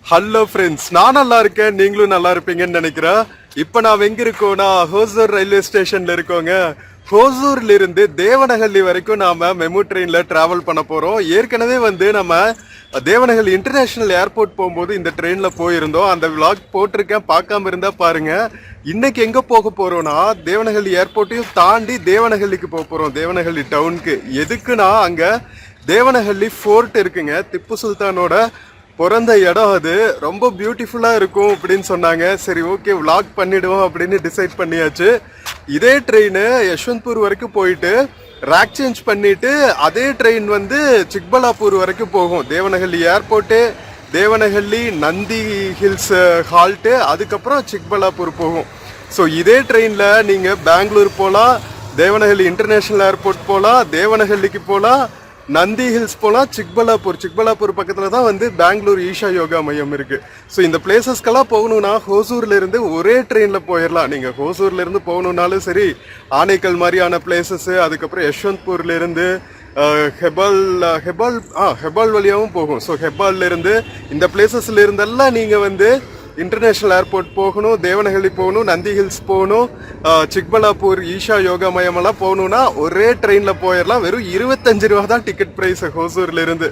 Hello friends, நான் நல்லா இருக்கேன், நீங்களும் நல்லா இருப்பீங்கன்னு நினைக்கிறேன். இப்போ நான் எங்க இருக்கோம்னா ஹோசூர் ரயில்வே ஸ்டேஷன்ல இருக்கோங்க. ஹோசூர்ல இருந்து தேவனஹள்ளி வரைக்கும் நாம மெமு ட்ரெயின்ல டிராவல் பண்ண போறோம். ஏற்கனவே நம்ம தேவனஹள்ளி இன்டர்நேஷனல் ஏர்போர்ட் போகும்போது இந்த ட்ரெயின்ல போயிருந்தோம். அந்த விளாக் போட்டிருக்கேன், பார்க்காம இருந்தா பாருங்க. இன்னைக்கு எங்க போக போறோம்னா தேவனஹள்ளி ஏர்போர்ட்டையும் தாண்டி தேவனஹள்ளிக்கு போக போறோம், தேவனஹள்ளி டவுனுக்கு. எதுக்குன்னா அங்க தேவனஹள்ளி ஃபோர்ட் இருக்குங்க. திப்பு சுல்தானோட பிறந்த இடம், அது ரொம்ப பியூட்டிஃபுல்லா இருக்கும் அப்படின்னு சொன்னாங்க. சரி, ஓகே, விளாக் பண்ணிடுவோம் அப்படின்னு டிசைட் பண்ணியாச்சு. இதே ட்ரெயின் யஷ்வந்த்பூர் வரைக்கும் போயிட்டு ரேக் சேஞ்ச் பண்ணிட்டு அதே ட்ரெயின் சிக்பலாப்பூர் வரைக்கும் போகும். Devanahalli airport, Devanahalli, Nandi hills halt, அதுக்கப்புறம் சிக்பலாப்பூர் போகும். ஸோ இதே ட்ரெயினில் நீங்கள் பெங்களூர் போகலாம், தேவனஹள்ளி இன்டர்நேஷ்னல் ஏர்போர்ட் போகலாம், தேவனஹள்ளிக்கு போகலாம், நந்தி ஹில்ஸ் போகலாம், சிக்பலாப்பூர் பக்கத்தில் தான் பெங்களூர் ஈஷா யோகா மையம் இருக்குது. ஸோ இந்த பிளேசஸ்க்கெல்லாம் போகணுன்னா ஹோசூர்லேருந்து ஒரே ட்ரெயினில் போயிடலாம். நீங்கள் ஹோசூர்லேருந்து போகணுன்னாலும் சரி, ஆனைக்கல் மாதிரியான பிளேசஸ்ஸு, அதுக்கப்புறம் யஷ்வந்த்பூர்லேருந்து ஹெபால் வழியாகவும் போகும். ஸோ ஹெபால்லேருந்து இந்த பிளேசஸ்ல இருந்தெல்லாம் நீங்கள் இன்டர்நேஷ்னல் ஏர்போர்ட் போகணும், தேவனஹள்ளி போகணும், நந்தி ஹில்ஸ் போகணும், சிக்பலாப்பூர் ஈஷா யோகா மையமெல்லாம் போகணுன்னா ஒரே ட்ரெயினில் போயிடலாம். வெறும் 25 ரூபா தான் டிக்கெட் ப்ரைஸ் ஹோசூர்ல இருந்து.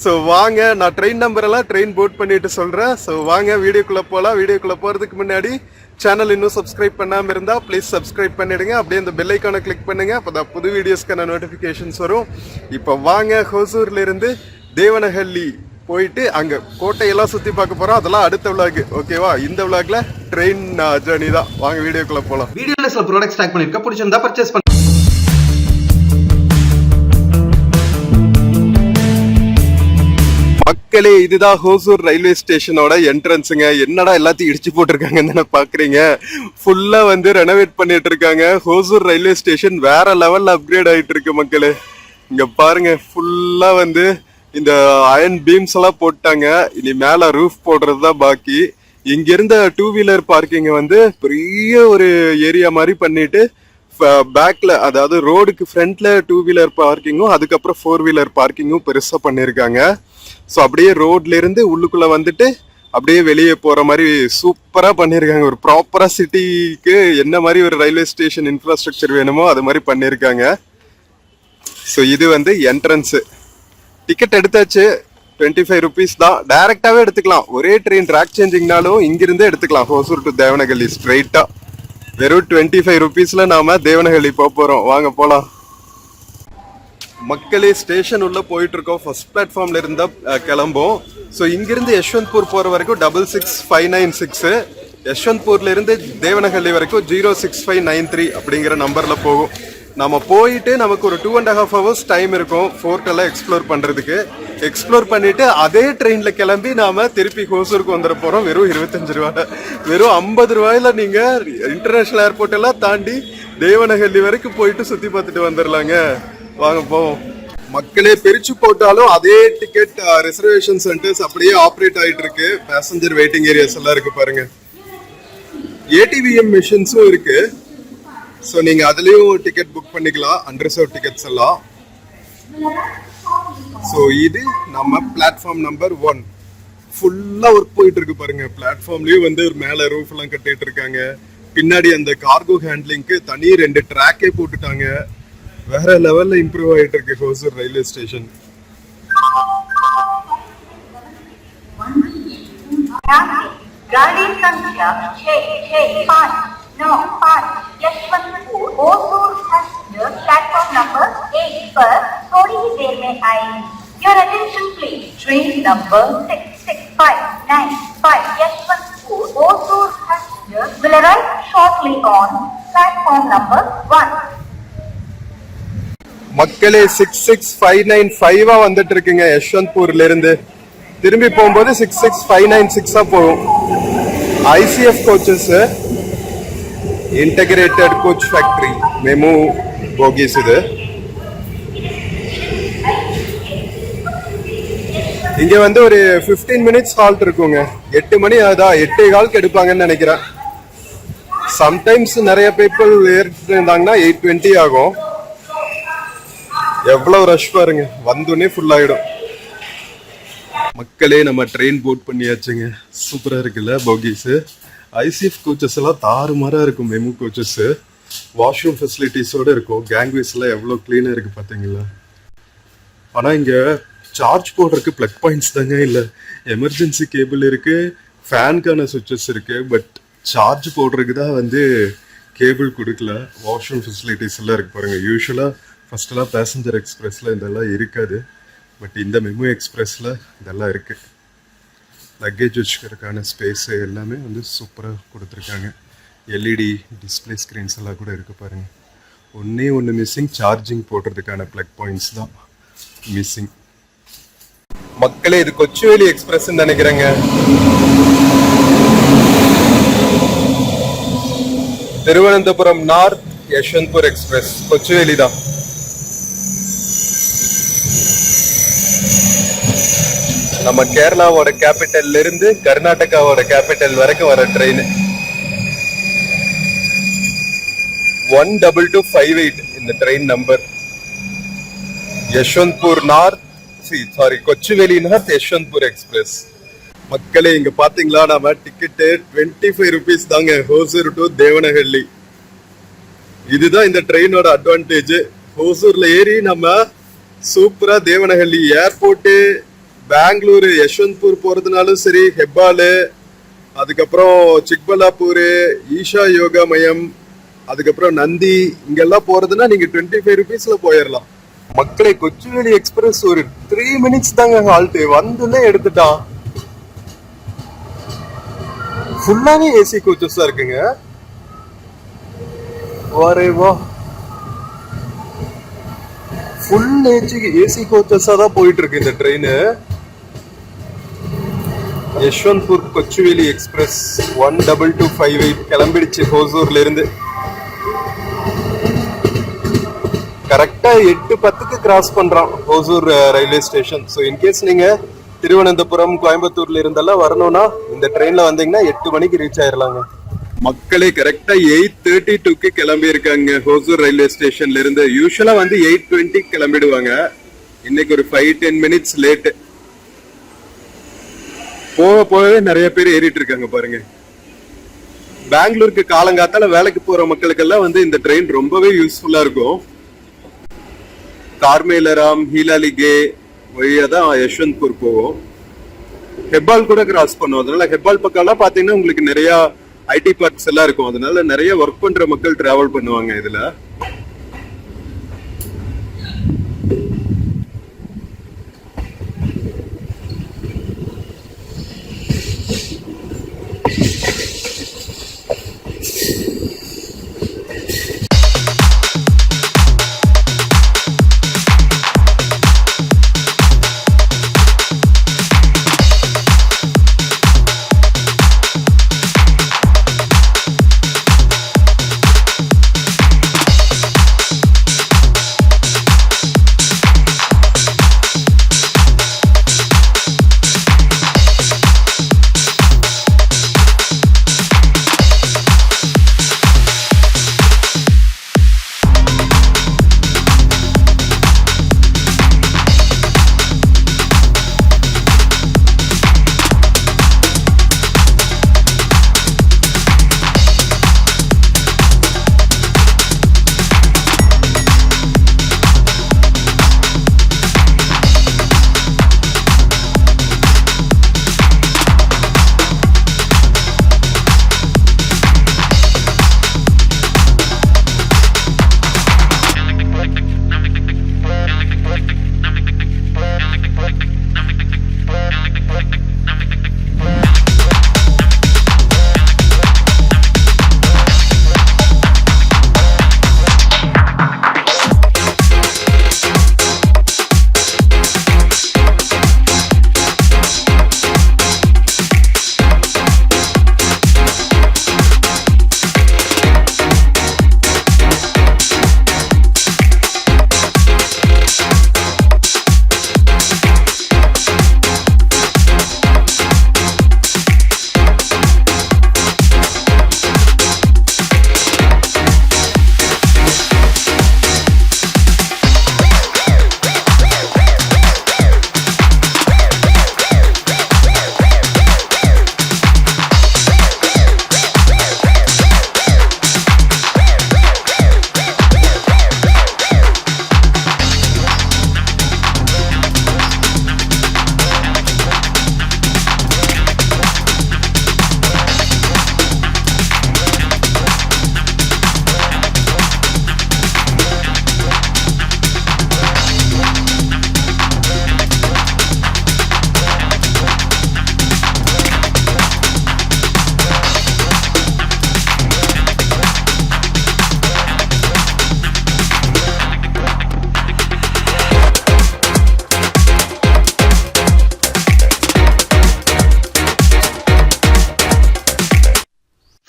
ஸோ வாங்க, நான் ட்ரெயின் நம்பரெல்லாம் ட்ரெயின் போர்ட் பண்ணிட்டு சொல்கிறேன். ஸோ வாங்க வீடியோக்குள்ளே போகலாம். வீடியோக்குள்ளே போகிறதுக்கு முன்னாடி சேனல் இன்னும் சப்ஸ்கிரைப் பண்ணாமல் இருந்தால் ப்ளீஸ் சப்ஸ்கிரைப் பண்ணிடுங்க. அப்படியே அந்த பெல் ஐக்கானை கிளிக் பண்ணுங்க, அப்போ தான் புது வீடியோஸ்க்கான நோட்டிஃபிகேஷன்ஸ் வரும். இப்போ வாங்க, ஹோசூர்ல இருந்து தேவனஹள்ளி போயிட்டு அங்க கோட்டையெல்லாம் சுத்தி பார்க்க போறோம். அதெல்லாம் அடுத்த விளாக், ஓகேவா? இந்த விளாக்ல ட்ரெயின் ஜர்னி தான். வாங்க வீடியோக்குள்ள போலாம். வீடியோல சில ப்ராடக்ட்ஸ் டேக் பண்ணிருக்க, பிடிச்சிருந்தா பர்ச்சேஸ் பண்ணு. மக்களே, இதுதான் ஹோசூர் ரயில்வே ஸ்டேஷனோட என்ட்ரன்ஸுங்க. என்னடா எல்லாத்தையும் இடிச்சு போட்டிருக்காங்கன்னு பாக்குறீங்க. ஃபுல்லா ரெனோவேட் பண்ணிட்டு இருக்காங்க. ஹோசூர் ரயில்வே ஸ்டேஷன் வேற லெவல்ல அப்கிரேட் ஆயிட்டு இருக்கு மக்களே. இங்க பாருங்க, ஃபுல்லா இந்த அயன் பீம்ஸ் எல்லாம் போட்டாங்க. இனி மேல ரூஃப் போடுறது தான் பாக்கி. இங்க இருந்த 2 வீலர் பார்க்கிங் பெரிய ஒரு ஏரியா மாதிரி பண்ணிட்டு பேக்ல, அதாவது ரோடுக்கு ஃப்ரண்ட்ல 2 வீலர் பார்க்கிங்கும் அதுக்கப்புறம் 4 வீலர் பார்க்கிங்கும் பெருசா பண்ணிருக்காங்க. ஸோ அப்படியே ரோட்ல இருந்து உள்ளுக்குள்ள அப்படியே வெளியே போற மாதிரி சூப்பரா பண்ணிருக்காங்க. ஒரு ப்ராப்பரா சிட்டிக்கு என்ன மாதிரி ஒரு ரயில்வே ஸ்டேஷன் இன்ஃப்ராஸ்ட்ரக்சர் வேணுமோ அது மாதிரி பண்ணிருக்காங்க. ஸோ இது என்ட்ரன்ஸ். டிக்கெட் எடுத்தாச்சு, 25 ருபீஸ் தான். டைரக்டாவே எடுத்துக்கலாம். ஒரே ட்ரெயின் ட்ராக் சேஞ்சிங்னாலும் இங்கிருந்தே எடுத்துக்கலாம். ஹோசூர் டு தேவனஹள்ளி ஸ்ட்ரெயிட்டா வெறும் 25 ருபீஸ்ல நாம தேவனஹள்ளி போறோம். வாங்க போலாம். மக்களே, ஸ்டேஷன் உள்ள போயிட்டு இருக்கோம். ஃபர்ஸ்ட் பிளாட்ஃபார்ம்ல இருந்தா கிளம்போம். ஸோ இங்கிருந்து யஷ்வந்த்பூர் போற வரைக்கும் 66596, யஷ்வந்த்பூர்ல இருந்து தேவனஹள்ளி வரைக்கும் 06593 அப்படிங்கிற நம்பர்ல போகும். நம்ம போயிட்டு நமக்கு ஒரு 2.5 hours டைம் இருக்கும் ஃபோர்ட் எல்லாம் எக்ஸ்ப்ளோர் பண்றதுக்கு. எக்ஸ்ப்ளோர் பண்ணிட்டு அதே ட்ரெயின்ல கிளம்பி நாம திருப்பி ஹோசூருக்கு வந்துட போறோம். வெறும் 25 ரூபா, வெறும் 50 ரூபாயில நீங்க இன்டர்நேஷனல் ஏர்போர்ட் எல்லாம் தாண்டி தேவனஹள்ளி வரைக்கும் போயிட்டு சுத்தி பார்த்துட்டு வந்துடலாங்க. வாங்க போவோம். மக்களே, பிரிச்சு போட்டாலும் அதே டிக்கெட் ரிசர்வேஷன் சென்டர்ஸ் அப்படியே ஆப்ரேட் ஆயிட்டு இருக்கு. பேசஞ்சர் வெயிட்டிங் ஏரியாஸ் எல்லாம் இருக்கு பாருங்க. ஏடிவிஎம் மிஷின்ஸும் இருக்கு. ஸோ நீங்க அதுலயும் டிக்கெட் புக் பண்ணிக்கலாம், அன்ரிசர்வ் டிக்கெட்ஸ் எல்லாம். ஸோ இது நம்ம பிளாட்ஃபார்ம் நம்பர் 1. ஃபுல்லா ஒர்க் போயிட்டு இருக்கு பாருங்க. பிளாட்ஃபார்ம்லயும் ஒரு மேல ரூஃப் எல்லாம் கட்டிட்டு இருக்காங்க. பின்னாடி அந்த கார்கோ ஹேண்ட்லிங்க்கு தனி 2 ட்ராக்கே போட்டுட்டாங்க. வேற லெவல்ல இம்ப்ரூவ் ஆயிட்டு இருக்கு Hosur railway station. Yeshwantpur Hosur passenger platform number 8 पर थोड़ी ही देर में आएंगे. Your attention please. Train number 66595 Yesvantpur Hosur passenger will arrive shortly on platform number 1. மக்களே, 66595 வந்துட்டு இருக்குங்க யஷ்வந்த்பூர்ல இருந்து. திரும்பி போகும்போது 66596 போகும். ICF coaches, integrated coach factory MEMU bogies. இது இங்க ஒரு 15 மினிட்ஸ் ஹால்ட் இருக்குங்க. 8 மணி அதான் 8:15 எடுப்பாங்கன்னு நினைக்கிறேன். சம்டைம்ஸ் நிறைய பீப்புள் ஏறிருந்தாங்கன்னா 8:20 ஆகும். எவ்வளவு ரஷ் பாருங்க, வந்தோடனே ஃபுல் ஆயிடும். மக்களே நம்ம ட்ரெயின் போட் பண்ணியாச்சுங்க. சூப்பரா இருக்குல்ல போகிஸ். ஐசிஎஃப் கோச்சஸ் எல்லாம் தாறுமாறா இருக்கும். மெமு கோச்சஸ் வாஷ்ரூம் ஃபெசிலிட்டிஸோட இருக்கும். கேங்வேஸ் எல்லாம் எவ்வளவு கிளீனா இருக்கு பாத்தீங்களா. ஆனா இங்க சார்ஜ் போடுறதுக்கு பிளக் பாயிண்ட்ஸ் தாங்க இல்ல. எமர்ஜென்சி கேபிள் இருக்கு, ஃபேனுக்கான சுவிட்சஸ் இருக்கு, பட் சார்ஜ் போடுறதுக்கு தான் வந்து கேபிள் கொடுக்கல. வாஷ்ரூம் ஃபெசிலிட்டிஸ் எல்லாம் இருக்கு பாருங்க. யூஸ்வலா ஃபர்ஸ்ட் எல்லாம் பேசஞ்சர் எக்ஸ்பிரஸ்ல இதெல்லாம் இருக்காது, பட் இந்த மெமு எக்ஸ்பிரஸ்ல இதெல்லாம் இருக்கு. லக்கேஜ் வச்சுக்கிறதுக்கான ஸ்பேஸ் எல்லாமே வந்து சூப்பராக கொடுத்துருக்காங்க. எல்இடி டிஸ்பிளே ஸ்க்ரீன்ஸ் எல்லாம் கூட இருக்கு பாருங்க. ஒன்று மிஸ்ஸிங், சார்ஜிங் போடுறதுக்கான பிளக் பாயிண்ட்ஸ் தான் மிஸ்ஸிங். மக்களே இது கொச்சுவேலி எக்ஸ்பிரஸ் நினைக்கிறேங்க. திருவனந்தபுரம் நார்த் யஷ்வந்த்பூர் எக்ஸ்பிரஸ் கொச்சுவேலி தான். நம்ம கேரளாவோட கேபிட்டல்ல இருந்து கர்நாடகாவோட கேபிட்டல் வரைக்கும் வர ட்ரெயின் 12258 இந்த train number. Yesvantpur north Kochuveli north Yesvantpur express. மக்களே இங்க பாத்தீங்களா, நம்ம டிக்கெட்டு 25 rupees தாங்க, ஹோசூர் டு தேவனஹள்ளி. இதுதான் இந்த ட்ரெயினோட அட்வான்டேஜ். ஹோசூர்ல ஏறி நம்ம சூப்பரா தேவனஹள்ளி ஏர்போர்ட்டு, பெங்களூரு, யஷ்வந்த்பூர் போறதுனாலும் சரி, ஹெப்பாலு, அதுக்கப்புறம் சிக்பல்லாப்பூர், ஈஷா யோகா மையம், அதுக்கப்புறம் நந்தி, இங்கெல்லாம் போறதுன்னா நீங்க 25 rupeesல போயிடலாம். மக்களை கொச்சுவேலி எக்ஸ்பிரஸ் ஒரு 3 minutes தாங்க ஹால்ட். வந்துன்னே எடுத்துட்டான். ஃபுல்லாவே ஏசி கோச்சஸா இருக்குங்க. வரேவா ஃபுல் ஏசி கோச்சஸா தான் போயிட்டு இருக்கு இந்த ட்ரெயின். யஷ்வந்த்பூர் கொச்சுவேலி எக்ஸ்பிரஸ் 12258 கிளம்பிடுச்சு ஹோசூர்ல இருந்து. கரெக்டா 8:10 கிராஸ் பண்றான் Hosur railway station. So in case நீங்க திருவனந்தபுரம், கோயம்புத்தூர்ல இருந்தெல்லாம் வரணும்னா இந்த ட்ரெயின்ல வந்தீங்கன்னா 8 மணிக்கு ரீச் ஆயிடலாங்க. மக்களே கரெக்டா 8:32 கிளம்பி இருக்காங்க ஹோசூர் ரயில்வே ஸ்டேஷன்ல இருந்து. யூஸ்வலா வந்து 8:20 கிளம்பிடுவாங்க. இன்னைக்கு ஒரு 5-10 minutes லேட். போகவே நிறைய பேர் ஏறிட்டு இருக்காங்க பாருங்க. பெங்களூருக்கு காலங்காத்தால வேலைக்கு போற மக்களுக்கெல்லாம் வந்து இந்த ட்ரெயின் ரொம்பவே யூஸ்ஃபுல்லா இருக்கும். கார்மேலராம், ஹீலாலிகே வழியா தான் யஷ்வந்த்பூர் போவோம். ஹெப்பால் கூட கிராஸ் பண்ணுவோம். அதனால ஹெப்பால் பக்கம் எல்லாம் பாத்தீங்கன்னா உங்களுக்கு நிறைய ஐடி பார்க்ஸ் எல்லாம் இருக்கும். அதனால நிறைய ஒர்க் பண்ற மக்கள் டிராவல் பண்ணுவாங்க இதுல.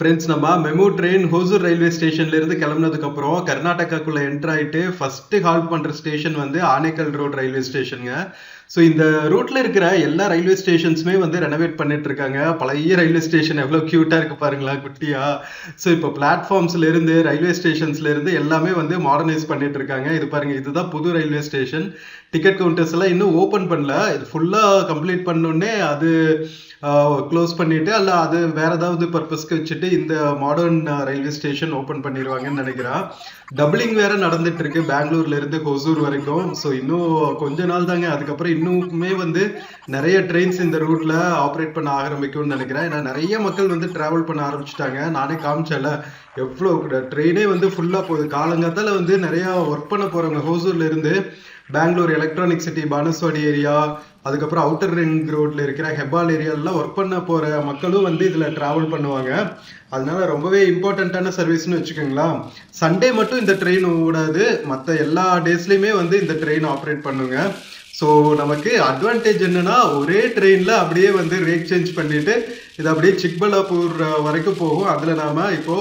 ஃப்ரெண்ட்ஸ், நம்ம மெமு ட்ரெயின் ஹோசூர் ரயில்வே ஸ்டேஷன்ல இருந்து கிளம்புனதுக்கு அப்புறம் கர்நாடகாக்குள்ள என்டர் ஆயிட்டு ஃபர்ஸ்ட் ஹால்ட் பண்ற ஸ்டேஷன் வந்து ஆனேக்கல் ரோட் ரயில்வே ஸ்டேஷனுங்க. ஸோ இந்த ரூட்ல இருக்கிற எல்லா ரயில்வே ஸ்டேஷன்ஸுமே வந்து ரெனோவேட் பண்ணிட்டு இருக்காங்க. பழைய ரயில்வே ஸ்டேஷன் எவ்வளோ கியூட்டா இருக்கு பாருங்களா, குட்டியா. ஸோ இப்போ பிளாட்ஃபார்ம்ஸ்ல இருந்து ரயில்வே ஸ்டேஷன்ஸ்ல இருந்து எல்லாமே வந்து மாடர்னைஸ் பண்ணிட்டு இருக்காங்க. இது பாருங்க, இதுதான் புது ரயில்வே ஸ்டேஷன். டிக்கெட் கவுண்டர்ஸ் எல்லாம் இன்னும் ஓப்பன் பண்ணல. இது ஃபுல்லா கம்ப்ளீட் பண்ணோடனே அது க்ளோஸ் பண்ணிட்டு அல்ல அது வேற ஏதாவது பர்பஸ்க்கு வச்சுட்டு இந்த மாடர்ன் ரயில்வே ஸ்டேஷன் ஓப்பன் பண்ணிடுவாங்கன்னு நினைக்கிறேன். டபுளிங் வேற நடந்துட்டு இருக்கு பெங்களூர்ல இருந்து ஹொசூர் வரைக்கும். ஸோ இன்னும் கொஞ்ச நாள் தாங்க, அதுக்கப்புறம் இன்னுமே வந்து நிறைய ட்ரெயின்ஸ் இந்த ரூட்ல ஆப்ரேட் பண்ண ஆரம்பிக்கும்னு நினைக்கிறேன். ஏன்னா நிறைய மக்கள் வந்து டிராவல் பண்ண ஆரம்பிச்சுட்டாங்க. நானே காமிச்சல எவ்வளோ ட்ரெயினே வந்து ஃபுல்லா போகுது. காலங்காத்தால வந்து நிறைய ஒர்க் பண்ண போறவங்க ஹொசூர்ல இருந்து Bangalore electronic city, Banaswadi area, அதுக்கப்புறம் அவுட்டர் ரிங் ரோட்ல இருக்கிற ஹெப்பால் ஏரியாலாம் ஒர்க் பண்ண போற மக்களும் வந்து இதுல டிராவல் பண்ணுவாங்க. அதனால ரொம்பவே இம்பார்ட்டன்டான சர்வீஸ்னு வச்சுக்கோங்களா. சண்டே மட்டும் இந்த ட்ரெயின் ஓடாது, மற்ற எல்லா டேஸ்லயுமே வந்து இந்த ட்ரெயின் ஆப்ரேட் பண்ணுங்க. ஸோ நமக்கு அட்வான்டேஜ் என்னன்னா, ஒரே ட்ரெயின்ல அப்படியே வந்து ரேக் சேஞ்ச் பண்ணிட்டு இது அப்படியே சிக்பல்லாப்பூர் வரைக்கும் போகும். அதுல நாம இப்போ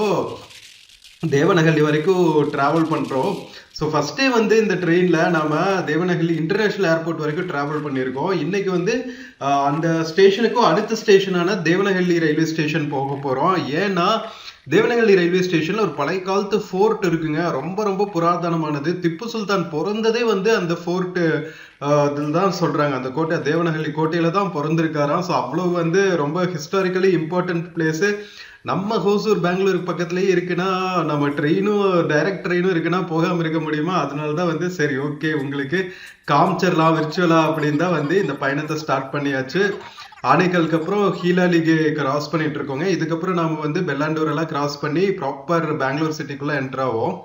தேவனஹள்ளி வரைக்கும் டிராவல் பண்றோம். ஸோ ஃபர்ஸ்டே வந்து இந்த ட்ரெயினில் நாம் தேவனஹள்ளி இன்டர்நேஷ்னல் ஏர்போர்ட் வரைக்கும் ட்ராவல் பண்ணியிருக்கோம். இன்னைக்கு வந்து அந்த ஸ்டேஷனுக்கும் அடுத்த ஸ்டேஷனான தேவனஹள்ளி ரயில்வே ஸ்டேஷன் போக போகிறோம். ஏன்னா தேவனஹள்ளி ரயில்வே ஸ்டேஷனில் ஒரு பழைய காலத்து ஃபோர்ட் இருக்குங்க. ரொம்ப ரொம்ப புராதனமானது. திப்பு சுல்தான் பிறந்ததே வந்து அந்த ஃபோர்ட்டு இதில் தான் சொல்கிறாங்க. அந்த கோட்டை தேவனஹள்ளி கோட்டையில் தான் பிறந்திருக்காராம். ஸோ அவ்வளோ வந்து ரொம்ப ஹிஸ்டாரிக்கலி இம்பார்ட்டன்ட் பிளேஸு. நம்ம ஹோசூர் பெங்களூருக்கு பக்கத்துலேயே இருக்குன்னா, நம்ம ட்ரெயினும் டைரக்ட் ட்ரெயினும் இருக்குன்னா போகாமல் இருக்க முடியுமா? அதனால தான் வந்து சரி ஓகே உங்களுக்கு காமிச்சிடலாம் விர்ச்சுவலா அப்படின்னு தான் வந்து இந்த பயணத்தை ஸ்டார்ட் பண்ணியாச்சு. ஆனேக்கலுக்கு அப்புறம் ஹீலாலிகே கிராஸ் பண்ணிட்டு இருக்கோங்க. இதுக்கப்புறம் நாம வந்து பெல்லாண்டூர் எல்லாம் கிராஸ் பண்ணி ப்ராப்பர் பெங்களூர் சிட்டிக்குள்ள என்டர் ஆகும்.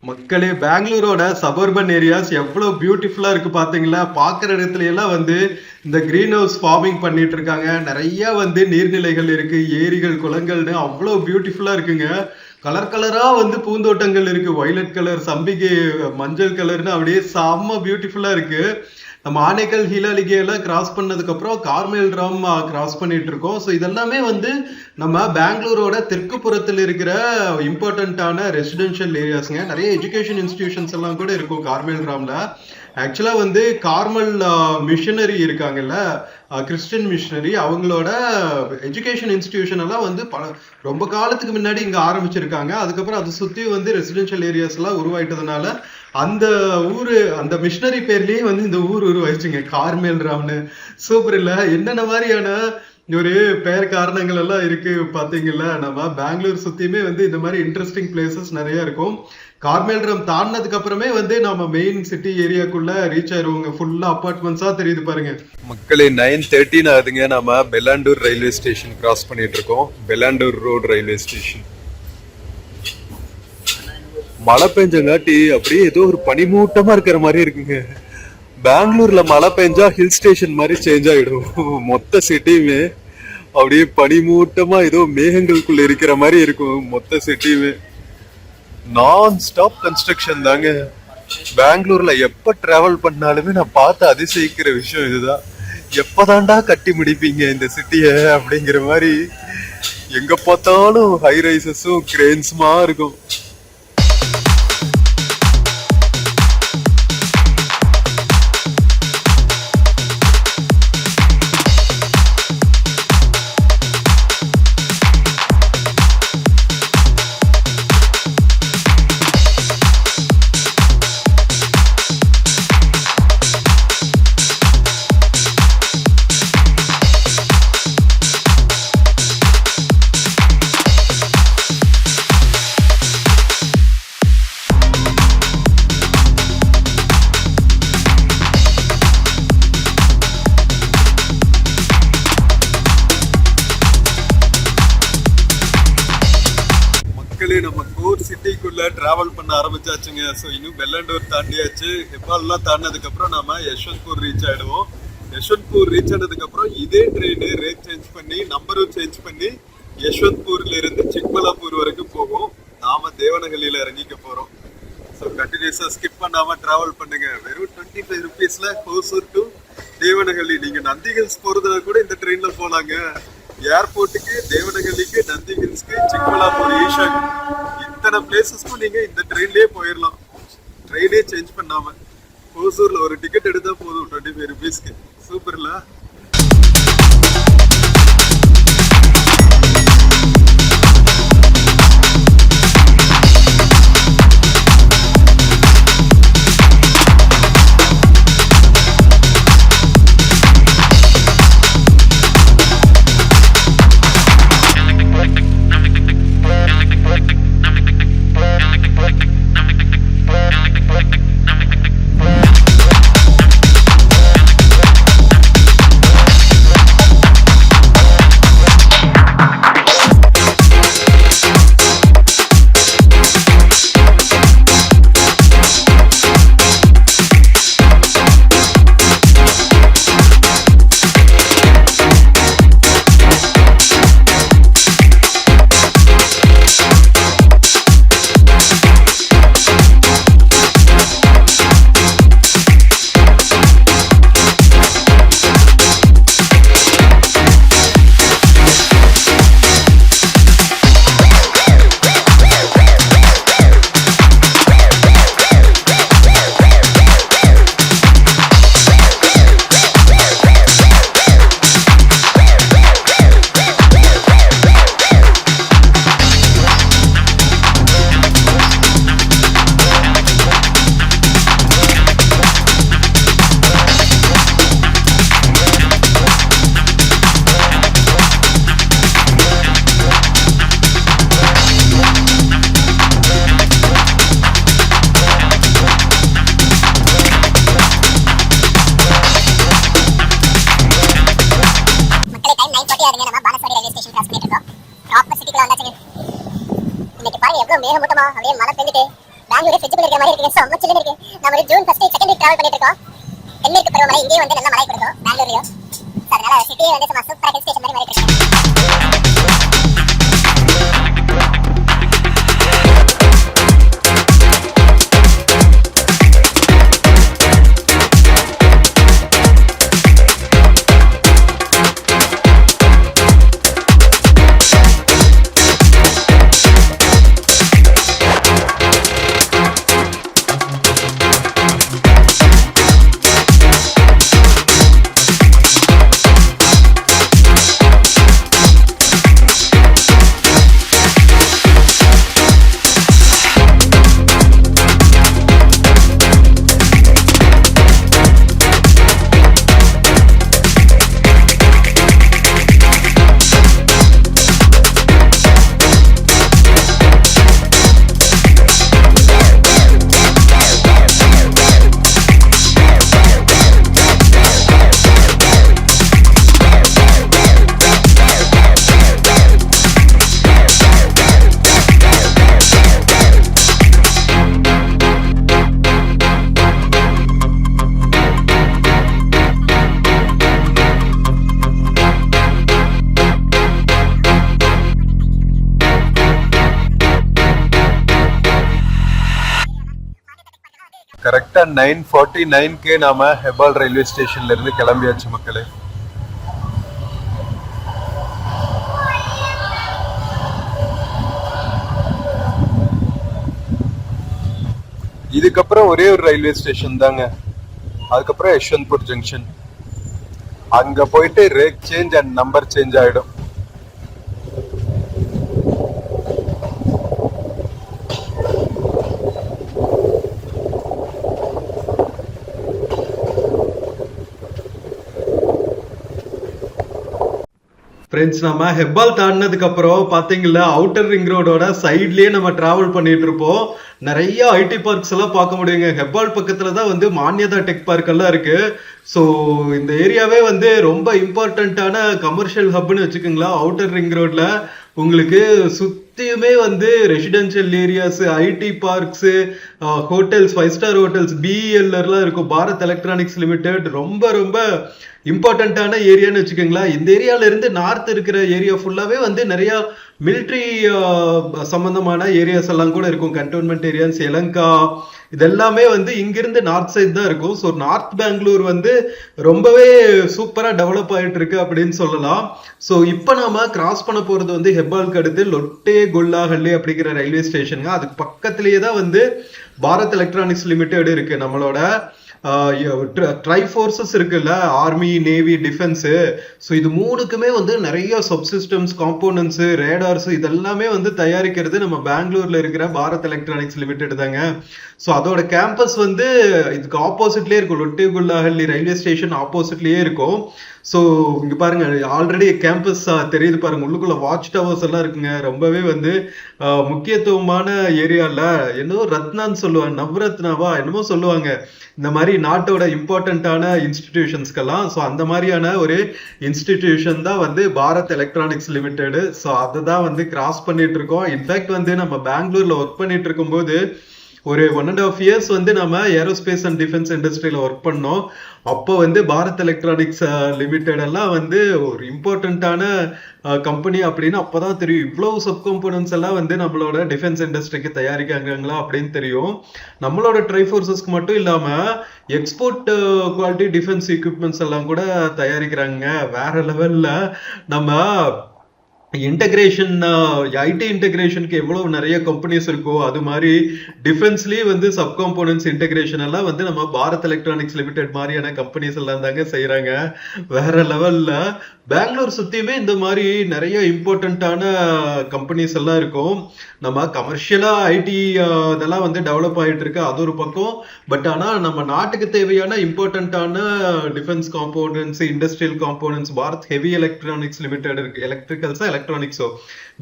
மக்களே, பெங்களூரோட சபர்பன் ஏரியாஸ் எவ்வளவு பியூட்டிஃபுல்லா இருக்கு பாத்தீங்களா. பாக்குற இடத்துல எல்லாம் வந்து இந்த கிரீன் ஹவுஸ் ஃபார்மிங் பண்ணிட்டு இருக்காங்க. நிறைய வந்து நீர்நிலைகள் இருக்கு, ஏரிகள், குளங்கள்னு அவ்வளோ பியூட்டிஃபுல்லா இருக்குங்க. கலர் கலரா வந்து பூந்தோட்டங்கள் இருக்கு. வயலட் கலர், சம்பிகை, மஞ்சள் கலர்னு அப்படியே செம்ம பியூட்டிஃபுல்லா இருக்கு. நம்ம ஆனேக்கல் ஹீலாலிகே எல்லாம் கிராஸ் பண்ணதுக்கு அப்புறம் கார்மேல் ராம் கிராஸ் பண்ணிட்டு இருக்கோம். ஸோ இதெல்லாமே வந்து நம்ம பெங்களூரோட தெற்கு புறத்தில் இருக்கிற இம்பார்ட்டன்டான ரெசிடென்ஷியல் ஏரியாஸ்ங்க. நிறைய எஜுகேஷன் இன்ஸ்டிடியூஷன்ஸ் எல்லாம் கூட இருக்கும் கார்மேல் ராம்ல. ஆக்சுவலா வந்து கார்மல் மிஷனரி இருக்காங்கல்ல, கிறிஸ்டியன் மிஷனரி, அவங்களோட எஜுகேஷன் இன்ஸ்டிடியூஷன் எல்லாம் வந்து ரொம்ப காலத்துக்கு முன்னாடி இங்க ஆரம்பிச்சிருக்காங்க. அதுக்கப்புறம் அதை சுத்தி வந்து ரெசிடென்ஷியல் ஏரியாஸ் எல்லாம் உருவாயிட்டதுனால அந்த ஊரு, அந்த மிஷனரி பேர்லயே வந்து இந்த ஊர் உருவாயிடுச்சுங்க, கார்மேல் ராம்னு. சூப்பர் இல்ல? என்னென்ன மாதிரியான ஒரு பெயர் காரணங்கள் எல்லாம் இருக்கு பாத்தீங்கல்ல. நம்ம பெங்களூர் சுத்தியுமே வந்து இந்த மாதிரி இன்ட்ரெஸ்டிங் பிளேசஸ் நிறைய இருக்கும். கார்மேல் ராம் தாண்டினதுக்கு அப்புறமே வந்து நம்ம மெயின் சிட்டி ஏரியாக்குள்ள ரீச் ஆயிருவோங்க. ஃபுல்லா அபார்ட்மெண்ட்ஸா தெரியுது பாருங்க. மக்களே, 9:13 ஆகுதுங்க. நம்ம பெல்லாண்டூர் ரயில்வே ஸ்டேஷன் கிராஸ் பண்ணிட்டு இருக்கோம். பெல்லாண்டூர் ரோட் ரயில்வே ஸ்டேஷன். மழை பெஞ்சங்காட்டி அப்படியே ஏதோ ஒரு பனிமூட்டமா இருக்கிற மாதிரி இருக்குங்க. பெங்களூர்ல மழை பெஞ்சா ஹில் ஸ்டேஷன் மாதிரி சேஞ்ச் ஆயிடும். மொத்த சிட்டியுமே அப்படியே பனிமூட்டமா ஏதோ மேகங்களுக்குள்ள இருக்கிற மாதிரி இருக்கும். மொத்த சிட்டியுமே நான் ஸ்டாப் கன்ஸ்ட்ரக்ஷன் தாங்க. பெங்களூர்ல எப்ப டிராவல் பண்ணாலுமே நான் பார்த்து அதிசயிக்கிற விஷயம் இதுதான். எப்பதான்டா கட்டி முடிப்பீங்க இந்த சிட்டிய அப்படிங்கிற மாதிரி. எங்க பார்த்தாலும் ஹை ரைசஸும் கிரேன்ஸுமா இருக்கும். கோர் சிட்டிக்குள்ள டிராவல் பண்ண ஆரம்பிச்சாச்சுங்க. ஸோ இன்னும் வெள்ளண்டூர் தாண்டியாச்சு. ஹெப்பால்லாம் தாண்டினதுக்கு அப்புறம் நாம யஷ்வந்த்பூர் ரீச் ஆயிடுவோம். யஷ்வந்த்பூர் ரீச் ஆனதுக்கு அப்புறம் இதே ட்ரெயின் ரேட் சேஞ்ச் பண்ணி நம்பரும் சேஞ்ச் பண்ணி யஷ்வந்த்பூர்ல இருந்து சிக்மலாப்பூர் வரைக்கும் போகும். நாம தேவனஹள்ளியில இறங்கிக்க போறோம். ஸோ கண்டினியூஸா ஸ்கிப் பண்ணாம டிராவல் பண்ணுங்க. வெறும் 25 rupeesல ஹோசூர் டு தேவனஹள்ளி. நீங்க நந்தி ஹில்ஸ் போறதுல கூட இந்த ட்ரெயின்ல போலாங்க. ஏர்போர்ட்டுக்கு, தேவனஹள்ளிக்கு, நந்தி ஹில்ஸ்க்கு, சிக்மலாப்பூர், ஈஷாக்கு, இத்தனை பிளேசஸ்க்கும் நீங்க இந்த ட்ரெயின்லயே போயிடலாம். ட்ரெயினே சேஞ்ச் பண்ணாம. ஹோசூர்ல ஒரு டிக்கெட் எடுத்தா போதும் 25 rupeesக்கு. சூப்பர்ல. மேகமூட்டமா அப்படியே மழை பெஞ்சிட்டு பெங்களூர் ஃபிரிட்ஜ் இருக்கிற மாதிரி இருக்கு. செம்ம சில்லுன்னு இருக்கு. நம்ம June first second week travel பண்ணிட்டு இருக்கோம். தென்மேற்கு பருவமழை இங்கேயே வந்து நல்ல மழை கொடுக்கும் பெங்களூர்லயும். அதனால சிட்டியே வந்து சும்மா சூப்பரா ஹில் ஸ்டேஷன் மாதிரி மாறிட்டு இருக்கு. கரெக்டா 9:49 நாம ஹெபால் ரயில்வே ஸ்டேஷன்ல இருந்து கிளம்பியாச்சு மக்களே. இதுக்கப்புறம் ஒரே ஒரு ரயில்வே ஸ்டேஷன் தாங்க. அதுக்கப்புறம் யஷ்வந்த்பூர் ஜங்ஷன். அங்க போயிட்டு rack change and number change ஆயிடும். ஃப்ரெண்ட்ஸ், நம்ம ஹெப்பால் தாண்டினதுக்கு அப்புறம் பாத்தீங்களா அவுட்டர் ரிங் ரோடோட சைட்லயே நம்ம டிராவல் பண்ணிட்டு இருப்போம். நிறைய ஐடி பார்க்ஸ் எல்லாம் பார்க்க முடியுங்க. ஹெப்பால் பக்கத்துல தான் வந்து மான்யதா டெக் பார்க் எல்லாம் இருக்கு. ஸோ இந்த ஏரியாவே வந்து ரொம்ப இம்பார்ட்டண்ட்டான கமர்ஷியல் ஹப்னு வச்சுக்கோங்களா. அவுட்டர் ரிங் ரோட்ல உங்களுக்கு சுத்தி சுத்தியுமே வந்து residential areas, IT parks, hotels, 5 star hotels, பிஎல்ஆர்லாம் இருக்கும். பாரத் எலக்ட்ரானிக்ஸ் லிமிடெட் ரொம்ப ரொம்ப இம்பார்ட்டண்ட்டான ஏரியான்னு வச்சுக்கோங்களேன். இந்த ஏரியால இருந்து நார்த் இருக்கிற ஏரியா ஃபுல்லாவே வந்து நிறைய மிலிட்ரி சம்பந்தமான ஏரியாஸ் எல்லாம் கூட இருக்கும். கண்டோன்மெண்ட் ஏரியாஸ், எலங்கா, இதெல்லாமே வந்து இங்கிருந்து நார்த் சைட் தான் இருக்கும். ஸோ நார்த் பெங்களூர் வந்து ரொம்பவே சூப்பரா டெவலப் ஆயிட்டு இருக்கு அப்படின்னு சொல்லலாம். ஸோ இப்போ நாம கிராஸ் பண்ண போறது வந்து ஹெப்பாலுக்கு அடுத்து லொட்டே கொல்லாஹள்ளி அப்படிங்கிற ரயில்வே ஸ்டேஷனுங்க. அதுக்கு பக்கத்திலேயே தான் வந்து பாரத் எலக்ட்ரானிக்ஸ் லிமிடெட் இருக்கு. நம்மளோட ட்ரை ஃபோர்ஸஸ் இருக்குல்ல, ஆர்மி, நேவி, டிஃபென்ஸ். ஸோ இது மூணுக்குமே வந்து நிறைய சப்சிஸ்டம்ஸ், காம்போனன்ட்ஸ், ரேடார்ஸ் இதெல்லாமே வந்து தயாரிக்கிறது நம்ம பெங்களூர்ல இருக்கிற பாரத் எலக்ட்ரானிக்ஸ் லிமிடெட் தாங்க. ஸோ அதோட கேம்பஸ் வந்து இதுக்கு ஆப்போசிட்லேயே இருக்கும். லொட்டே குல்லாஹள்ளி ரயில்வே ஸ்டேஷன் ஆப்போசிட்லேயே இருக்கும். ஸோ இங்க பாருங்க, ஆல்ரெடி கேம்பஸ் தெரியுது பாருங்க. உள்ளுக்குள்ள வாட்ச் டவர்ஸ் எல்லாம் இருக்குங்க. ரொம்பவே வந்து முக்கியத்துவமான ஏரியால என்னவோ ரத்னான்னு சொல்லுவாங்க, நவரத்னாவா என்னமோ சொல்லுவாங்க இந்த மாதிரி நாட்டோட இம்பார்ட்டன்டான இன்ஸ்டிடியூஷன்ஸ்க்கெல்லாம். ஸோ அந்த மாதிரியான ஒரு இன்ஸ்டிடியூஷன் தான் வந்து பாரத் எலக்ட்ரானிக்ஸ் லிமிடெட். ஸோ அதை தான் வந்து கிராஸ் பண்ணிட்டு இருக்கோம். இன்ஃபேக்ட் வந்து நம்ம பெங்களூர்ல ஒர்க் பண்ணிட்டு இருக்கும்போது ஒரு 1.5 years வந்து நம்ம ஏரோஸ்பேஸ் அண்ட் டிஃபென்ஸ் இண்டஸ்ட்ரியில ஒர்க் பண்ணோம். அப்போ வந்து பாரத் எலக்ட்ரானிக்ஸ் லிமிடெட் எல்லாம் வந்து ஒரு இம்பார்ட்டன்டான கம்பெனி அப்படின்னு அப்பதான் தெரியும். இவ்வளவு சப் கம்போனன்ட்ஸ் எல்லாம் வந்து நம்மளோட டிஃபென்ஸ் இண்டஸ்ட்ரிக்கு தயாரிக்காங்களா அப்படின்னு தெரியும். நம்மளோட ட்ரை ஃபோர்ஸஸ்க்கு மட்டும் இல்லாம எக்ஸ்போர்ட் குவாலிட்டி டிஃபென்ஸ் எக்யூப்மெண்ட்ஸ் எல்லாம் கூட தயாரிக்கிறாங்க. வேற லெவல்ல நம்ம இன்டகிரேஷன், ஐடி இன்டகிரேஷனுக்கு எவ்வளவு நிறைய கம்பெனிஸ் இருக்கோ அது மாதிரி டிஃபென்ஸ்லயே வந்து சப் காம்போனன்ட்ஸ் இன்டகிரேஷன் எல்லாம் வந்து நம்ம பாரத் எலக்ட்ரானிக்ஸ் லிமிடெட் மாதிரியான கம்பெனிஸ் எல்லாம் தாங்க செய்யறாங்க. வேற லெவல்ல பெங்களூர் சுத்தியுமே இந்த மாதிரி நிறைய இம்பார்ட்டன்டான கம்பெனிஸ் எல்லாம் இருக்கும். நம்ம கமர்ஷியலா ஐடி இதெல்லாம் வந்து டெவலப் ஆயிட்டு இருக்கு, அது ஒரு பக்கம். பட் ஆனா நம்ம நாட்டுக்கு தேவையான இம்பார்ட்டன்டான defence components, industrial components Bharat heavy electronics limited இருக்கு. எலக்ட்ரிக்கல்ஸா எலக்ட்ரானிக்ஸோ,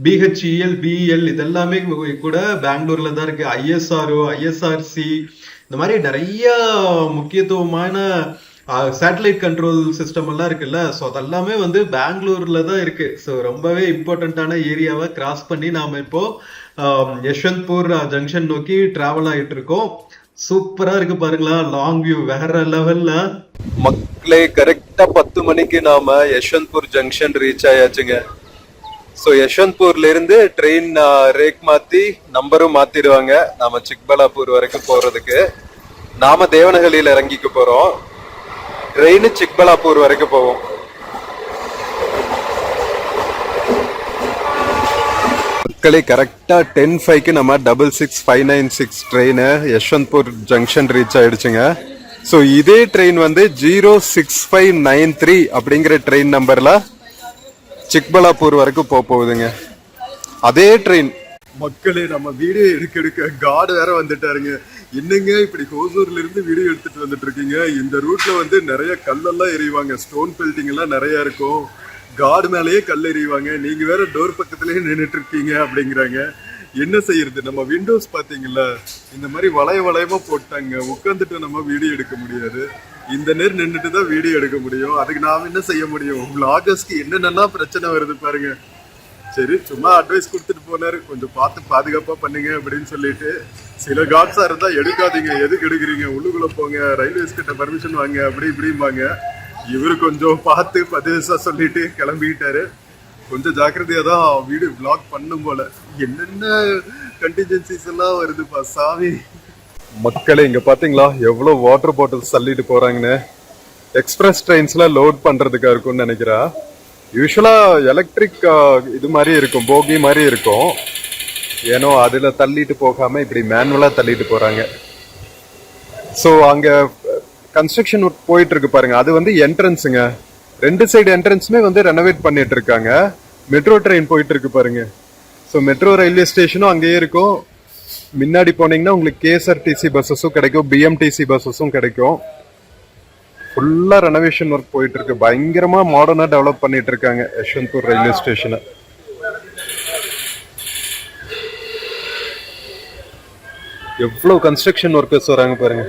பிஹெச்இஎல், பிஎல் இதெல்லாமே கூட பெங்களூர்ல தான் இருக்கு. ஐஎஸ்ஆர்ஓ, ஐஎஸ்ஆர்சி இந்த மாதிரி நிறைய முக்கியத்துவமான சேட்டலைட் கண்ட்ரோல் சிஸ்டம் எல்லாம் இருக்குல்ல. ஸோ அதெல்லாமே வந்து பெங்களூர்ல தான் இருக்கு. ஸோ ரொம்பவே இம்பார்ட்டன்டான ஏரியாவை கிராஸ் பண்ணி நாம இப்போ யஷ்வந்த்பூர் ஜங்ஷன் நோக்கி டிராவல் ஆகிட்டு இருக்கோம். சூப்பரா இருக்கு பாருங்களா, லாங் வியூ வேற லெவல்ல. மக்களே, கரெக்டா 10 மணிக்கு நாம யஷ்வந்த்பூர் ஜங்ஷன் ரீச் ஆயாச்சுங்க. ஸோ யஷ்வந்த்பூர்ல இருந்து ட்ரெயின் ரேக் மாத்தி நம்பரும் மாத்திடுவாங்க. நாம சிக்பலாப்பூர் வரைக்கும் போறதுக்கு நாம தேவனஹள்ளியில இறங்கிக்க போறோம். ட்ரெயின் சிக்பலாப்பூர் வரைக்கும் போவோம். மக்களே, கரெக்டா 10:05க்கு நம்ம 66596 ட்ரெயின் யஷ்வந்த்பூர் ஜங்ஷன் ரீச் ஆயிடுச்சுங்க. ஸோ இதே ட்ரெயின் வந்து 06593 அப்படிங்கிற ட்ரெயின் நம்பர்ல சிக்பலாப்பூர் வரைக்கும் போகுதுங்க. அதே ட்ரெயின். மக்களே, நம்ம வீடியோ எடுக்க காட் வேற வந்துட்டாருங்க. என்னங்க இப்படி ஹோசூர்ல இருந்து வீடியோ எடுத்துட்டு வந்துட்டு இருக்கீங்க? இந்த ரூட்ல வந்து நிறைய கல்லெல்லாம் எறிவாங்க, ஸ்டோன் பெல்டிங் எல்லாம் நிறைய இருக்கும். காட் மேலேயே கல் எறிவாங்க, நீங்க வேற டோர் பக்கத்துலயே நின்றுட்டு இருக்கீங்க அப்படிங்கிறாங்க. என்ன செய்யறது, நம்ம விண்டோஸ் பாத்தீங்கல்ல இந்த மாதிரி வளையமா போட்டாங்க. உட்காந்துட்டு நம்ம வீடியோ எடுக்க முடியாது, இந்த நேரம் நின்றுட்டு தான் வீடியோ எடுக்க முடியும். அதுக்கு நாம என்ன செய்ய முடியும்? vloggers-க்கு என்னென்னலாம் பிரச்சனை வருது பாருங்க. சரி, சும்மா அட்வைஸ் கொடுத்துட்டு போனாரு, கொஞ்சம் பார்த்து பாதுகாப்பா பண்ணுங்க அப்படின்னு சொல்லிட்டு. சில காட்ஸா இருந்தா எடுக்காதீங்க, எதுக்கு எடுக்கிறீங்க, உள்ளுக்குள்ள போங்க, ரயில்வேஸ் கிட்ட பர்மிஷன் வாங்க, அப்படி இப்படிம்பாங்க. இவரு கொஞ்சம் பார்த்து பதிவசா சொல்லிட்டு கிளம்பிட்டாரு. கொஞ்சம் ஜாக்கிரதையா தான் வீடியோ vlog பண்ணும் போல. என்னென்ன கண்டிஜென்சிஸ் எல்லாம் வருதுப்பா சாமி. மக்களே, இங்க பாத்தீங்களா எவ்வளவு வாட்டர் பாட்டில்ஸ் தள்ளிட்டு போறாங்கன்னு. எக்ஸ்பிரஸ் ட்ரெயின்ஸ்ல லோட் பண்றதுக்கா இருக்கும்னு நினைக்கிறா. யூஸ்வலா எலக்ட்ரிக் இது மாதிரி இருக்கும், போகி மாதிரி இருக்கும். ஏனோ அதுல தள்ளிட்டு போகாம இப்படி மேனுவலா தள்ளிட்டு போறாங்க. ஸோ அங்க கன்ஸ்ட்ரக்ஷன் போயிட்டு இருக்கு பாருங்க, அது வந்து என்ட்ரன்ஸுங்க. 2 சைடு என்ட்ரன்ஸுமே வந்து ரெனோவேட் பண்ணிட்டு இருக்காங்க. மெட்ரோ ட்ரெயின் போயிட்டு இருக்கு பாருங்க. ஸோ மெட்ரோ ரயில்வே ஸ்டேஷனும் அங்கேயே இருக்கும். முன்னாடி போனீங்கன்னா உங்களுக்கு கேஎஸ்ஆர்டிசி பஸ்ஸஸும் கிடைக்கும், பிஎம்டிசி பஸ்ஸஸும் கிடைக்கும். ஃபுல்லா ரெனோவேஷன் ஒர்க் போயிட்டு இருக்கு. பயங்கரமா மாடர்னா டெவலப் பண்ணிட்டு இருக்காங்க யஷ்வந்த்பூர் ரயில்வே ஸ்டேஷனை. எவ்வளவு கன்ஸ்ட்ரக்ஷன் ஒர்க்கர்ஸ் வராங்க பாருங்க.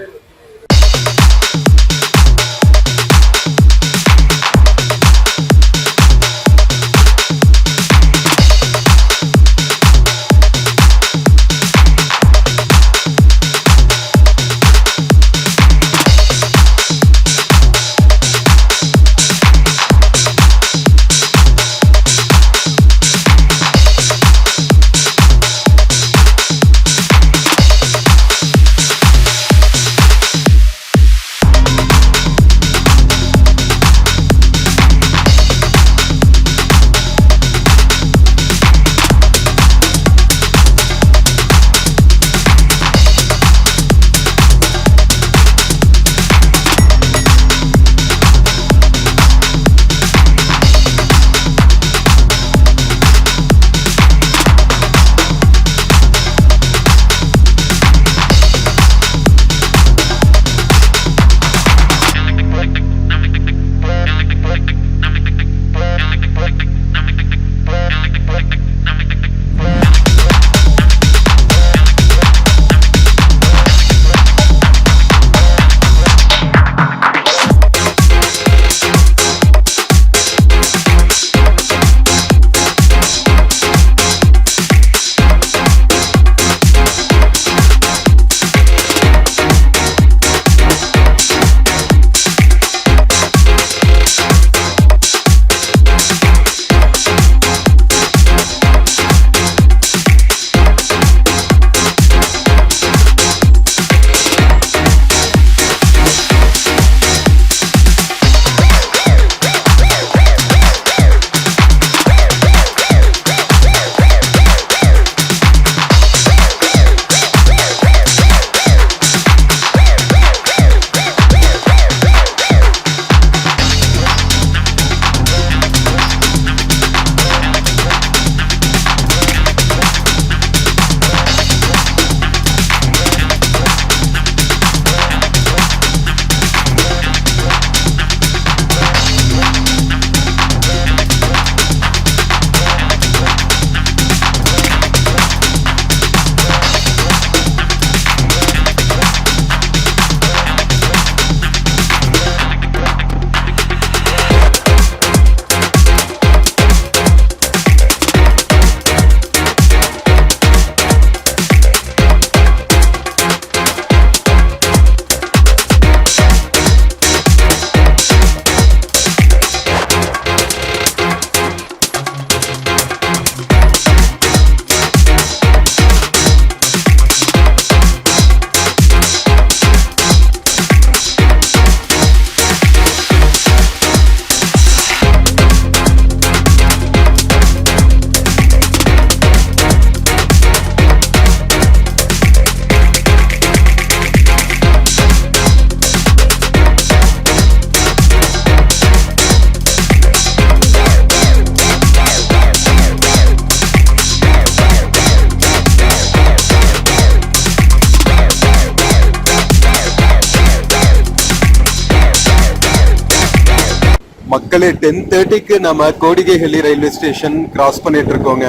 மக்களே 10:30க்கு நம்ம கோடிகைஹள்ளி ரயில்வே ஸ்டேஷன் கிராஸ் பண்ணிட்டு இருக்கோங்க.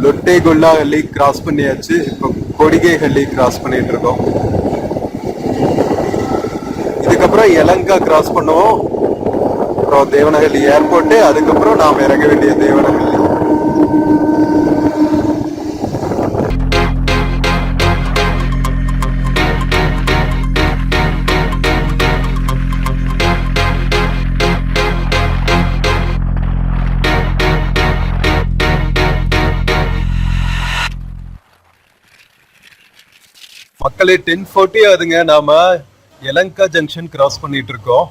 லொட்டேகுல்லாஹள்ளி கிராஸ் பண்ணியாச்சு. இப்போ கோடிகைஹள்ளி கிராஸ் பண்ணிட்டு இருக்கோம். இதுக்கப்புறம் யலங்கா கிராஸ் பண்ணுவோம். அப்புறம் தேவனஹள்ளி ஏர்போர்ட், அதுக்கப்புறம் நாம் இறங்க வேண்டிய தேவனஹள்ளி. மக்களே 10:40 ஆகுதுங்க. நாம யலங்கா ஜங்ஷன் கிராஸ் பண்ணிட்டு இருக்கோம்.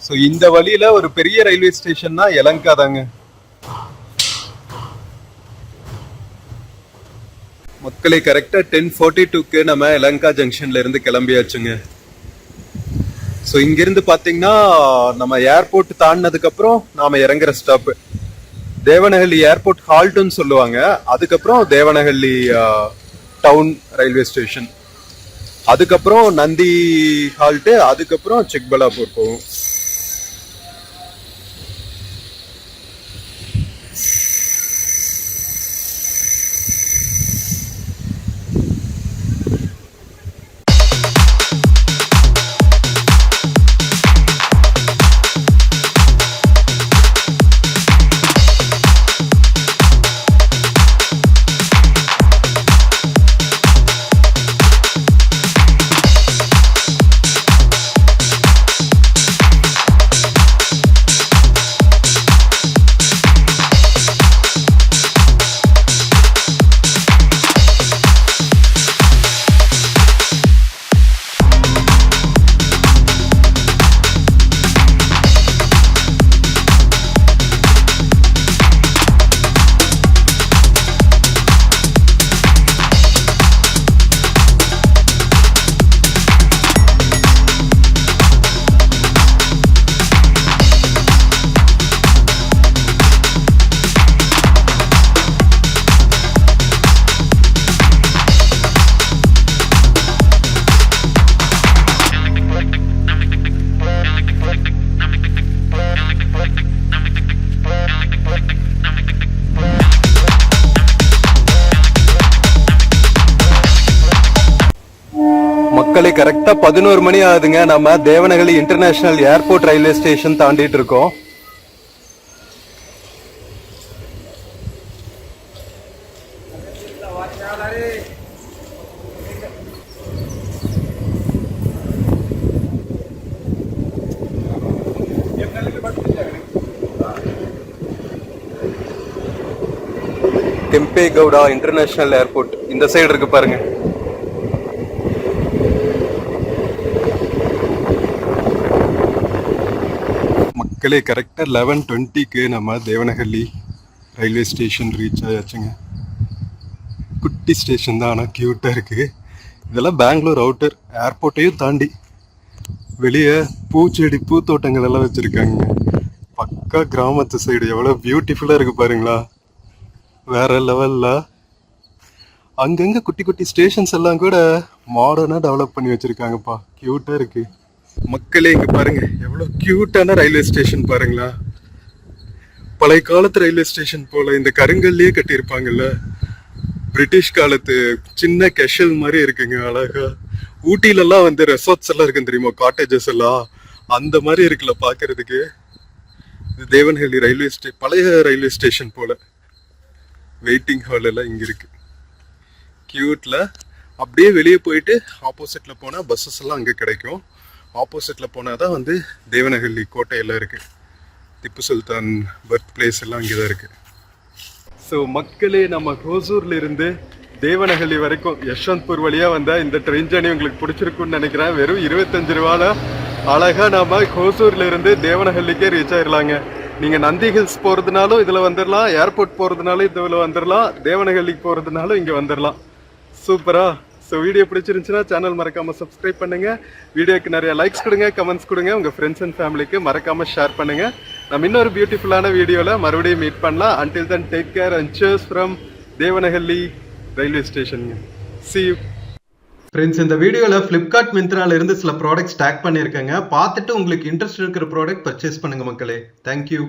ஸோ இந்த வழியில ஒரு பெரிய ரயில்வே ஸ்டேஷன்னா யலங்கா தாங்க. மக்களே கரெக்டா 10:42க்கு நம்ம யலங்கா ஜங்ஷன்ல இருந்து கிளம்பியாச்சுங்க. ஸோ இங்கிருந்து பாத்தீங்கன்னா நம்ம ஏர்போர்ட் தாண்டினதுக்கு அப்புறம் நாம இறங்குற ஸ்டாப் தேவனஹள்ளி ஏர்போர்ட் ஹால்ட்னு சொல்லுவாங்க. அதுக்கப்புறம் தேவனஹள்ளி டவுன் ரயில்வே ஸ்டேஷன், அதுக்கப்புறம் நந்தி ஹால்ட், அதுக்கப்புறம் சிக்பலாப்பூர் போகும். மக்களே கரெக்டா 11 மணி ஆகுதுங்க. நம்ம Devanahalli international airport railway station தாண்டிட்டு இருக்கோம். கெம்பேகவுடா இன்டர்நேஷனல் ஏர்போர்ட் இந்த சைடு இருக்கு பாருங்க. மக்களே கரெக்டா 11:20க்கு நம்ம தேவனஹள்ளி ரயில்வே ஸ்டேஷன் ரீச் ஆயாச்சுங்க. குட்டி ஸ்டேஷன் தான், ஆனால் கியூட்டா இருக்கு. இதெல்லாம் பெங்களூர் அவுட்டர் ஏர்போர்ட்டையும் தாண்டி வெளியே பூச்செடி பூத்தோட்டங்கள் எல்லாம் வச்சிருக்காங்க. பக்கா கிராமத்து சைடு. எவ்வளவு பியூட்டிஃபுல்லா இருக்கு பாருங்களா, வேற லெவல்ல. அங்கங்க குட்டி குட்டி ஸ்டேஷன்ஸ் எல்லாம் கூட மாடர்னா டெவலப் பண்ணி வச்சிருக்காங்கப்பா, கியூட்டா இருக்கு. மக்களே இங்க பாருங்க எவ்வளவு கியூட்டான ரயில்வே ஸ்டேஷன் பாருங்களா. பழைய காலத்து ரயில்வே ஸ்டேஷன் போல இந்த கருங்கல்லையே கட்டியிருப்பாங்கல்ல, பிரிட்டிஷ் காலத்து சின்ன கெஷல் மாதிரி இருக்குங்க. அழகா ஊட்டில எல்லாம் வந்து ரெசார்ட்ஸ் எல்லாம் இருக்கு தெரியுமா, காட்டேஜஸ் எல்லாம் அந்த மாதிரி இருக்குல்ல பாக்குறதுக்கு. இது தேவனஹள்ளி ரயில்வே பழைய ரயில்வே ஸ்டேஷன் போல. வெயிட்டிங் ஹால் எல்லாம் இங்க இருக்கு கியூட்ல. அப்படியே வெளியே போயிட்டு ஆப்போசிட்ல போனா பஸ்ஸஸ் எல்லாம் அங்க கிடைக்கும். ஆப்போசிட்ல போனாதான் வந்து தேவனஹள்ளி கோட்டை எல்லாம் இருக்கு. திப்பு சுல்தான் பர்த் பிளேஸ் எல்லாம் அங்கேதான் இருக்கு. ஸோ மக்களே நம்ம ஹோசூர்ல இருந்து தேவனஹள்ளி வரைக்கும் யஷ்வந்த்பூர் வழியா வந்தா இந்த ட்ரெயின் ஜர்னி உங்களுக்கு பிடிச்சிருக்குன்னு நினைக்கிறேன். வெறும் 25 ரூபால அழகா நாம ஹோசூர்ல இருந்து தேவனஹள்ளிக்கே ரீச் ஆயிடலாங்க. நீங்க நந்தி ஹில்ஸ் போறதுனாலும் இதுல வந்துடலாம், ஏர்போர்ட் போறதுனாலும் இதுல வந்துடலாம், தேவனஹள்ளிக்கு போறதுனாலும் இங்க வந்துடலாம். சூப்பரா. ஸோ வீடியோ பிடிச்சிருந்துச்சுன்னா சேனல் மறக்காம சப்ஸ்கிரைப் பண்ணுங்க. வீடியோக்கு நிறைய லைக்ஸ் கொடுங்க, கமெண்ட்ஸ் கொடுங்க, உங்க ஃப்ரெண்ட்ஸ் அண்ட் ஃபேமிலிக்கு மறக்காம ஷேர் பண்ணுங்க. நம்ம இன்னொரு பியூட்டிஃபுல்லான வீடியோல மறுபடியும் மீட் பண்ணலாம். Until then take care and cheers from Devanahalli railway station. See you. Friends, இந்த வீடியோவில் ஃப்ளிப்கார்ட் மிந்த்ரால இருந்து சில ப்ராடக்ட்ஸ் டேக் பண்ணியிருக்கேங்க. பார்த்துட்டு உங்களுக்கு இன்ட்ரெஸ்ட் இருக்கிற ப்ராடக்ட் பர்ச்சேஸ் பண்ணுங்க மக்களே. தேங்க்யூ.